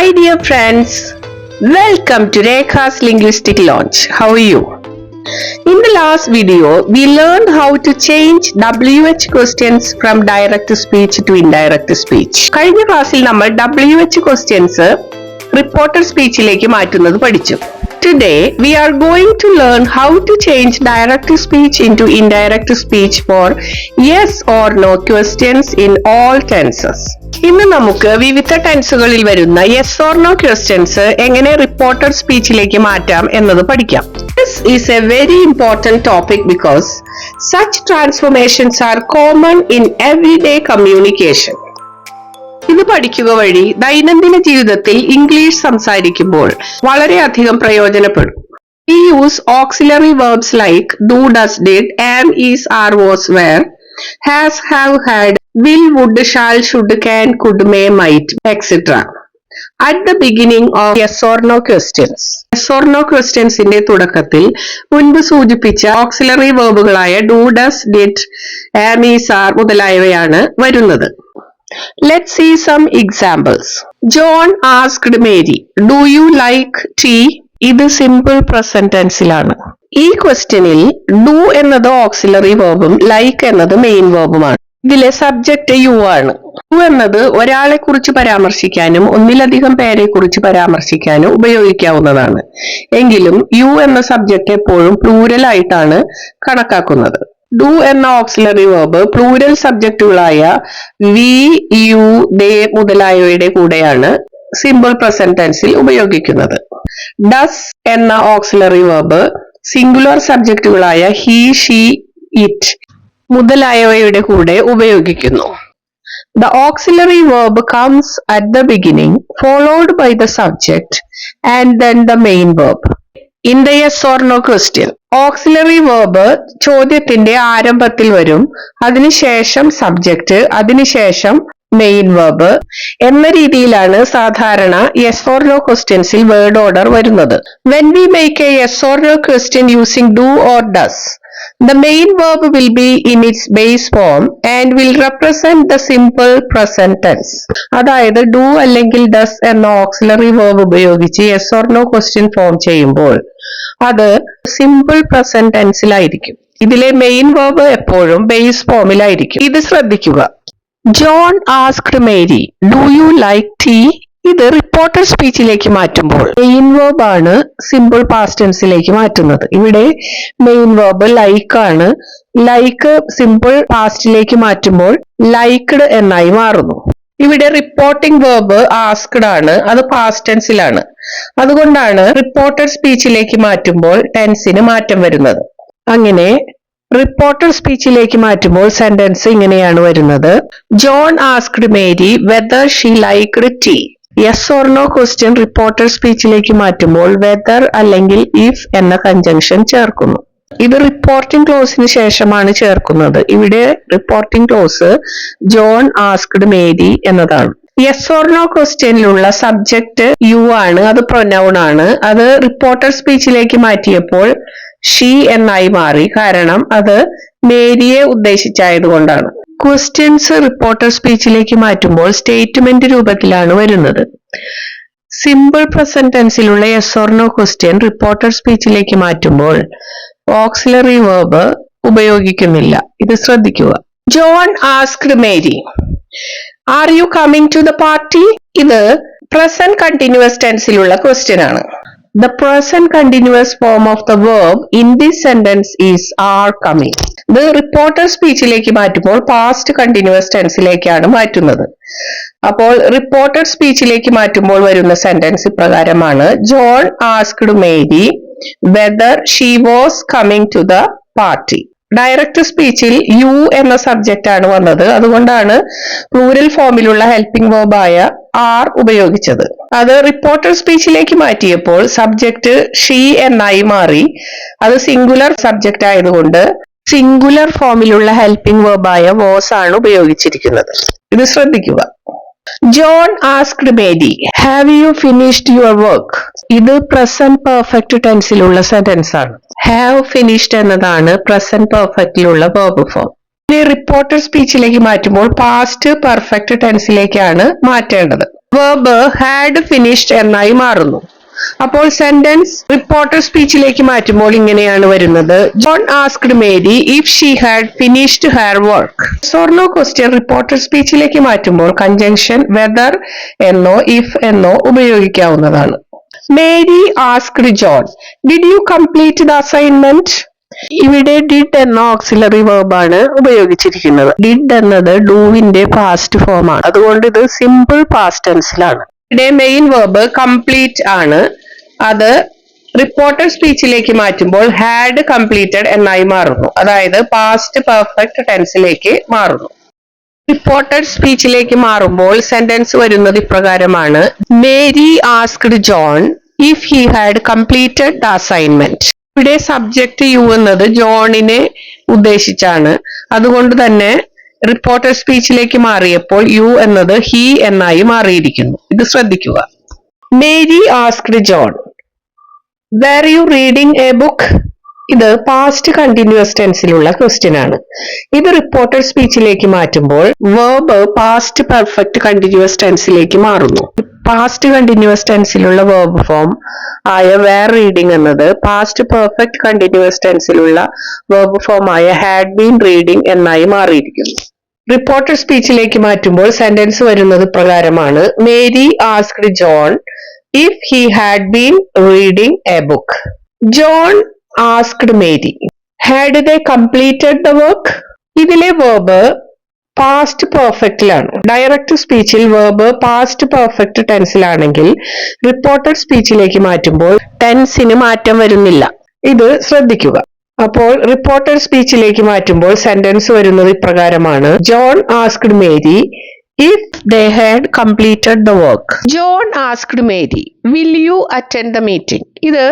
Hi dear friends, welcome to Rekha's Linguistic Launch. How are you? In the last video, we learned how to change WH questions from direct speech to indirect speech. കഴിഞ്ഞ ക്ലാസ്സിൽ നമ്മൾ WH questions reported speechിലേക്ക് മാറ്റുന്നത് പഠിച്ചു. Today, we are going to learn how to change direct speech into indirect speech for yes or no questions in all tenses. ഇന്ന് നമുക്ക് വിവിധ ടെൻസുകളിൽ വരുന്ന yes or no questions എങ്ങനെ റിപ്പോർട്ടഡ് സ്പീച്ചിലേക്ക് മാറ്റാം എന്നത് പഠിക്കാം. This is a very important topic because such transformations are common in everyday communication. ഇത് പഠിക്കുക വഴി ദൈനംദിന ജീവിതത്തിൽ ഇംഗ്ലീഷ് സംസാരിക്കുമ്പോൾ വളരെയധികം പ്രയോജനപ്പെടും. We use auxiliary verbs like do, does, did, am, is, are, was, were, has, have, had, will, would, shall, should, can, could, may, might, etc. At the beginning of yes or no questions. Yes or no questions ന്റെ തുടക്കത്തിൽ മുൻപ് സൂചിപ്പിച്ച auxiliary verbുകളായ do, does, did, am, is, are മുതലായവയാണ് വരുന്നത്. Let's see some examples. John asked Mary, "Do you like tea?" ഇത് simple present tenseലാണ്. ഈ ക്വസ്റ്റ്യനിൽ do എന്നത് ഓക്സിലറി വെർബും like എന്നത് മെയിൻ വെർബുമാണ്. ഇതിലെ സബ്ജക്റ്റ് യു ആണ്. യു എന്നത് ഒരാളെ കുറിച്ച് പരാമർശിക്കാനും ഒന്നിലധികം പേരെ കുറിച്ച് പരാമർശിക്കാനും ഉപയോഗിക്കാവുന്നതാണ്. എങ്കിലും യു എന്ന സബ്ജക്റ്റ് എപ്പോഴും പ്ലൂരൽ ആയിട്ടാണ് കണക്കാക്കുന്നത്. ഡു എന്ന ഓക്സിലറി വെർബ് പ്ലൂരൽ സബ്ജക്റ്റുകളായ വി, യു, ദേ മുതലായവയുടെ കൂടെയാണ് സിമ്പിൾ പ്രസന്റ് ടെൻസിൽ ഉപയോഗിക്കുന്നത്. ഡസ് എന്ന ഓക്സിലറി വെർബ് സിംഗുലർ സബ്ജക്റ്റുകളായ ഹി, ഷീ, ഇറ്റ് മുതലായവയുടെ കൂടെ ഉപയോഗിക്കുന്നു. The auxiliary verb comes at the beginning, followed by the subject and then the main verb. In the yes or no question, auxiliary verb ചോദ്യത്തിന്റെ ആരംഭത്തിൽ വരും, അതിനുശേഷം subject, അതിനുശേഷം main verb എന്ന രീതിയിലാണ് സാധാരണ yes or no questionsil word order വരുന്നത്. When we make a yes or no question using do or does, the main verb will be in its base form and will represent the simple present tense. അതായത് do അല്ലെങ്കിൽ does എന്ന auxiliary verb ഉപയോഗിച്ച് yes or no question form ചെയ്യുമ്പോൾ അത് simple present ടെൻസിലായിരിക്കും. ഇതിലെ main verb എപ്പോഴും base ഫോമിലായിരിക്കും. ഇത് ശ്രദ്ധിക്കുക. John asked Mary, "Do you like tea?" ഇത് റിപ്പോർട്ടഡ് സ്പീച്ചിലേക്ക് മാറ്റുമ്പോൾ മെയിൻ വേർബ് ആണ് സിമ്പിൾ പാസ്റ്റ് ടെൻസിലേക്ക് മാറ്റുന്നത്. ഇവിടെ മെയിൻ വേർബ് ലൈക്ക് ആണ്. ലൈക്ക് സിമ്പിൾ പാസ്റ്റിലേക്ക് മാറ്റുമ്പോൾ ലൈക്ഡ് എന്നായി മാറുന്നു. ഇവിടെ റിപ്പോർട്ടിംഗ് വേർബ് ആസ്ക്ഡ് ആണ്, അത് പാസ്റ്റ് ടെൻസിലാണ്. അതുകൊണ്ടാണ് റിപ്പോർട്ടഡ് സ്പീച്ചിലേക്ക് മാറ്റുമ്പോൾ ടെൻസിന് മാറ്റം വരുന്നത്. അങ്ങനെ റിപ്പോർട്ടഡ് സ്പീച്ചിലേക്ക് മാറ്റുമ്പോൾ സെന്റൻസ് ഇങ്ങനെയാണ് വരുന്നത്. John asked Mary whether she liked tea. Yes or no question reported സ്പീച്ചിലേക്ക് മാറ്റുമ്പോൾ വെദർ അല്ലെങ്കിൽ ഇഫ് എന്ന കൺജങ്ഷൻ ചേർക്കുന്നു. ഇത് റിപ്പോർട്ടിംഗ് ക്ലോസിന് ശേഷമാണ് ചേർക്കുന്നത്. ഇവിടെ reporting clause John asked Mary എന്നതാണ്. യെസ് ഓർ നോ ക്വസ്റ്റ്യനിലുള്ള സബ്ജക്റ്റ് യു ആണ്, അത് പ്രൊനൗൺ ആണ്. അത് റിപ്പോർട്ടഡ് സ്പീച്ചിലേക്ക് മാറ്റിയപ്പോൾ ഷീ എന്നായി മാറി, കാരണം അത് മേരിയെ ഉദ്ദേശിച്ചായതുകൊണ്ടാണ്. ക്വസ്റ്റ്യൻസ് റിപ്പോർട്ടഡ് സ്പീച്ചിലേക്ക് മാറ്റുമ്പോൾ സ്റ്റേറ്റ്മെന്റ് രൂപത്തിലാണ് വരുന്നത്. സിമ്പിൾ പ്രസന്റ് ടെൻസിലുള്ള yes or no question reported സ്പീച്ചിലേക്ക് മാറ്റുമ്പോൾ ഓക്സിലറി വെർബ് ഉപയോഗിക്കുന്നില്ല. ഇത് ശ്രദ്ധിക്കുക. John asked Mary, "Are you coming to the party?" ഇത് പ്രസന്റ് കണ്ടിന്യൂസ് ടെൻസിലുള്ള ക്വസ്റ്റ്യൻ ആണ്. The present continuous form of the verb in this sentence is are coming. ഇത് reported സ്പീച്ചിലേക്ക് മാറ്റുമ്പോൾ പാസ്റ്റ് കണ്ടിന്യൂസ് ടെൻസിലേക്കാണ് മാറ്റുന്നത്. അപ്പോൾ റിപ്പോർട്ടഡ് സ്പീച്ചിലേക്ക് മാറ്റുമ്പോൾ വരുന്ന സെന്റൻസ് ഇപ്രകാരമാണ്. John asked Mary whether she was coming to the party. Direct സ്പീച്ചിൽ യു എന്ന സബ്ജക്റ്റ് ആണ് വന്നത്. അതുകൊണ്ടാണ് പ്ലൂരൽ ഫോമിലുള്ള ഹെൽപ്പിംഗ് വേർബായ ആർ ഉപയോഗിച്ചത്. അത് റിപ്പോർട്ടഡ് സ്പീച്ചിലേക്ക് മാറ്റിയപ്പോൾ സബ്ജക്റ്റ് ഷീ എന്നായി മാറി. അത് സിംഗുലർ സബ്ജക്റ്റ് ആയതുകൊണ്ട് സിംഗുലർ ഫോമിലുള്ള ഹെൽപ്പിംഗ് വേർബായ വാസ് ആണ് ഉപയോഗിച്ചിരിക്കുന്നത്. ഇത് ശ്രദ്ധിക്കുക. John asked Mary, "Have you finished your work?" ഇത് പ്രസന്റ് പെർഫെക്റ്റ് ടെൻസിലുള്ള സെന്റൻസ് ആണ്. ഹാവ് ഫിനിഷ്ഡ് എന്നതാണ് പ്രസന്റ് പെർഫെക്റ്റിലുള്ള വെർബ് ഫോം. ഇനി റിപ്പോർട്ടഡ് സ്പീച്ചിലേക്ക് മാറ്റുമ്പോൾ പാസ്റ്റ് പെർഫെക്റ്റ് ടെൻസിലേക്കാണ് മാറ്റേണ്ടത്. വെർബ് ഹാഡ് ഫിനിഷ്ഡ് എന്നായി മാറുന്നു. അപ്പോൾ സെന്റൻസ് റിപ്പോർട്ടഡ് സ്പീച്ചിലേക്ക് മാറ്റുമ്പോൾ ഇങ്ങനെയാണ് വരുന്നത്. John asked Mary if she had finished her work. Or no question reported സ്പീച്ചിലേക്ക് മാറ്റുമ്പോൾ കൺജങ്ഷൻ വെദർ എന്നോ ഇഫ് എന്നോ ഉപയോഗിക്കാവുന്നതാണ്. Mary asked John did you complete the assignment. ഇവിടെ ഡിഡ് എന്ന ഓക്സിലറി വെർബാണ് ഉപയോഗിച്ചിരിക്കുന്നത്. ഡിഡ് എന്നത് ഡൂവിന്റെ പാസ്റ്റ് ഫോം ആണ്. അതുകൊണ്ട് ഇത് സിമ്പിൾ പാസ്റ്റ് ടെൻസിലാണ്. ഇവിടെ മെയിൻ വെർബ് കംപ്ലീറ്റ് ആണ്. അത് റിപ്പോർട്ടഡ് സ്പീച്ചിലേക്ക് മാറ്റുമ്പോൾ ഹാഡ് കംപ്ലീറ്റഡ് എന്നായി മാറുന്നു. അതായത് പാസ്റ്റ് പെർഫെക്റ്റ് ടെൻസിലേക്ക് മാറുന്നു. റിപ്പോർട്ടഡ് സ്പീച്ചിലേക്ക് മാറുമ്പോൾ സെന്റൻസ് വരുന്നത് ഇപ്രകാരമാണ്. Mary asked John if he had completed the assignment. ഇവിടെ സബ്ജക്ട് യു എന്നത് ജോണിനെ ഉദ്ദേശിച്ചാണ്. അതുകൊണ്ട് തന്നെ റിപ്പോർട്ടഡ് സ്പീച്ചിലേക്ക് മാറിയപ്പോൾ യു എന്നത് ഹി എന്നായി മാറിയിരിക്കുന്നു. ഇത് ശ്രദ്ധിക്കുക. Mary asked John were you reading a book. ഇത് പാസ്റ്റ് കണ്ടിന്യൂസ് ടെൻസിലുള്ള ക്വസ്റ്റ്യൻ ആണ്. ഇത് റിപ്പോർട്ടഡ് സ്പീച്ചിലേക്ക് മാറ്റുമ്പോൾ വെർബ് പാസ്റ്റ് പെർഫെക്റ്റ് കണ്ടിന്യൂസ് ടെൻസിലേക്ക് മാറുന്നു. പാസ്റ്റ് കണ്ടിന്യൂസ് ടെൻസിലുള്ള വെർബ് ഫോം ആയ വേർ റീഡിംഗ് എന്നത് പാസ്റ്റ് പെർഫെക്റ്റ് കണ്ടിന്യൂസ് ടെൻസിലുള്ള വെർബ് ഫോം ആയ ഹാഡ് ബീൻ റീഡിംഗ് എന്നായി മാറിയിരിക്കുന്നു. റിപ്പോർട്ടഡ് സ്പീച്ചിലേക്ക് മാറ്റുമ്പോൾ സെന്റൻസ് വരുന്നത് പ്രകാരമാണ്. Mary asked John if he had been reading a book. John asked Mary had they completed the work. ഇതിലെ വെർബ് പാസ്റ്റ് പെർഫെക്റ്റിലാണ്. ഡയറക്റ്റ് സ്പീച്ചിൽ വെർബ് പാസ്റ്റ് പെർഫെക്റ്റ് ടെൻസിലാണെങ്കിൽ റിപ്പോർട്ടഡ് സ്പീച്ചിലേക്ക് മാറ്റുമ്പോൾ ടെൻസിന് മാറ്റം വരുന്നില്ല. ഇത് ശ്രദ്ധിക്കുക. അപ്പോൾ റിപ്പോർട്ടഡ് സ്പീച്ചിലേക്ക് മാറ്റുമ്പോൾ സെന്റൻസ് വരുന്നത് ഇപ്രകാരമാണ്. John asked Mary if they had completed the work. John asked Mary, will you attend the meeting? ഇത്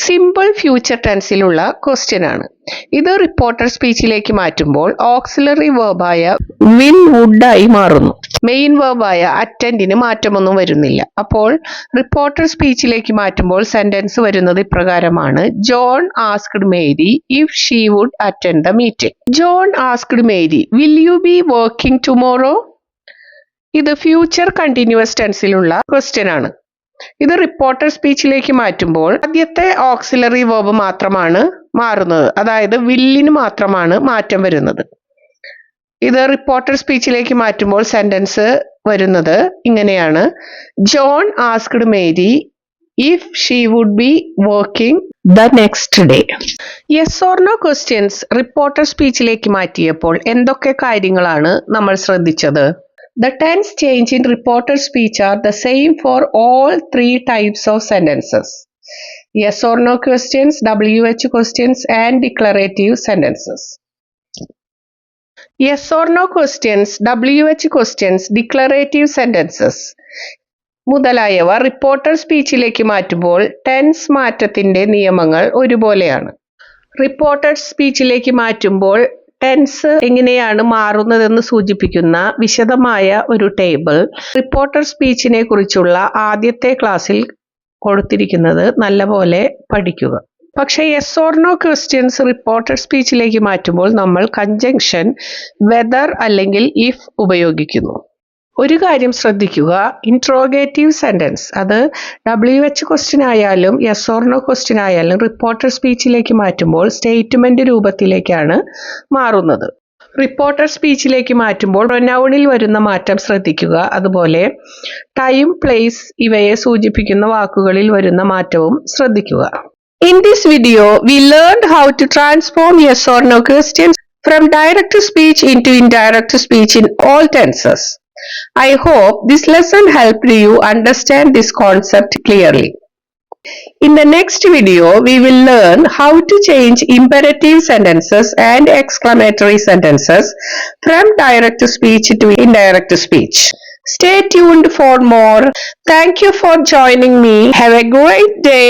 സിമ്പിൾ ഫ്യൂച്ചർ ടെൻസിലുള്ള ക്വസ്റ്റ്യൻ ആണ്. ഇത് റിപ്പോർട്ടഡ് സ്പീച്ചിലേക്ക് മാറ്റുമ്പോൾ ഓക്സിലറി വെർബായ വിൽ വുഡ് ആയി മാറുന്നു. മെയിൻ വെർബായ അറ്റൻഡിന് മാറ്റമൊന്നും വരുന്നില്ല. അപ്പോൾ റിപ്പോർട്ടഡ് സ്പീച്ചിലേക്ക് മാറ്റുമ്പോൾ സെന്റൻസ് വരുന്നത് ഇപ്രകാരമാണ്. John asked Mary if she would attend the meeting. John asked Mary will you be working tomorrow. ഇത് ഫ്യൂച്ചർ കണ്ടിന്യൂസ് ടെൻസിലുള്ള ക്വസ്റ്റ്യൻ ആണ്. ഇത് റിപ്പോർട്ടഡ് സ്പീച്ചിലേക്ക് മാറ്റുമ്പോൾ ആദ്യത്തെ ഓക്സിലറി വെർബ് മാത്രമാണ് മാറുന്നത്. അതായത് വില്ലിന് മാത്രമാണ് മാറ്റം വരുന്നത്. ഇത് റിപ്പോർട്ടഡ് സ്പീച്ചിലേക്ക് മാറ്റുമ്പോൾ സെന്റൻസ് വരുന്നത് ഇങ്ങനെയാണ്. John asked Mary if she would be working the next day. Yes or no questions reported സ്പീച്ചിലേക്ക് മാറ്റിയപ്പോൾ എന്തൊക്കെ കാര്യങ്ങളാണ് നമ്മൾ ശ്രദ്ധിച്ചത്? The tense change in reported speech are the same for all three types of sentences. Yes or no questions, WH questions and declarative sentences. Yes or no questions, WH questions, declarative sentences മുതലായവ reported സ്പീച്ചിലേക്ക് മാറ്റുമ്പോൾ tense മാറ്റത്തിന്റെ നിയമങ്ങൾ ഒരുപോലെയാണ്. Reported സ്പീച്ചിലേക്ക് മാറ്റുമ്പോൾ tense എങ്ങനെയാണ് മാറുന്നതെന്ന് സൂചിപ്പിക്കുന്ന വിശദമായ ഒരു ടേബിൾ റിപ്പോർട്ടഡ് സ്പീച്ചിനെ കുറിച്ചുള്ള ആദ്യത്തെ ക്ലാസ്സിൽ കൊടുത്തിരിക്കുന്നത് നല്ലപോലെ പഠിക്കുക. പക്ഷേ yes or no questions reported സ്പീച്ചിലേക്ക് മാറ്റുമ്പോൾ നമ്മൾ കൺജങ്ഷൻ വെദർ അല്ലെങ്കിൽ ഇഫ് ഉപയോഗിക്കുന്നു. ഒരു കാര്യം ശ്രദ്ധിക്കുക. ഇൻട്രോഗേറ്റീവ് സെന്റൻസ് അത് WH ക്വസ്റ്റ്യൻ ആയാലും യെസ് ഓർ നോ ക്വസ്റ്റ്യൻ ആയാലും റിപ്പോർട്ടഡ് സ്പീച്ചിലേക്ക് മാറ്റുമ്പോൾ സ്റ്റേറ്റ്മെന്റ് രൂപത്തിലേക്കാണ് മാറുന്നത്. റിപ്പോർട്ടഡ് സ്പീച്ചിലേക്ക് മാറ്റുമ്പോൾ പ്രൊനൗണിൽ വരുന്ന മാറ്റം ശ്രദ്ധിക്കുക. അതുപോലെ ടൈം, പ്ലേസ് ഇവയെ സൂചിപ്പിക്കുന്ന വാക്കുകളിൽ വരുന്ന മാറ്റവും ശ്രദ്ധിക്കുക. In this video, we learned how to transform yes or no questions from direct speech into indirect speech in all tenses. I hope this lesson helped you understand this concept clearly. In the next video, we will learn how to change imperative sentences and exclamatory sentences from direct speech to indirect speech. Stay tuned for more. Thank you for joining me. Have a great day.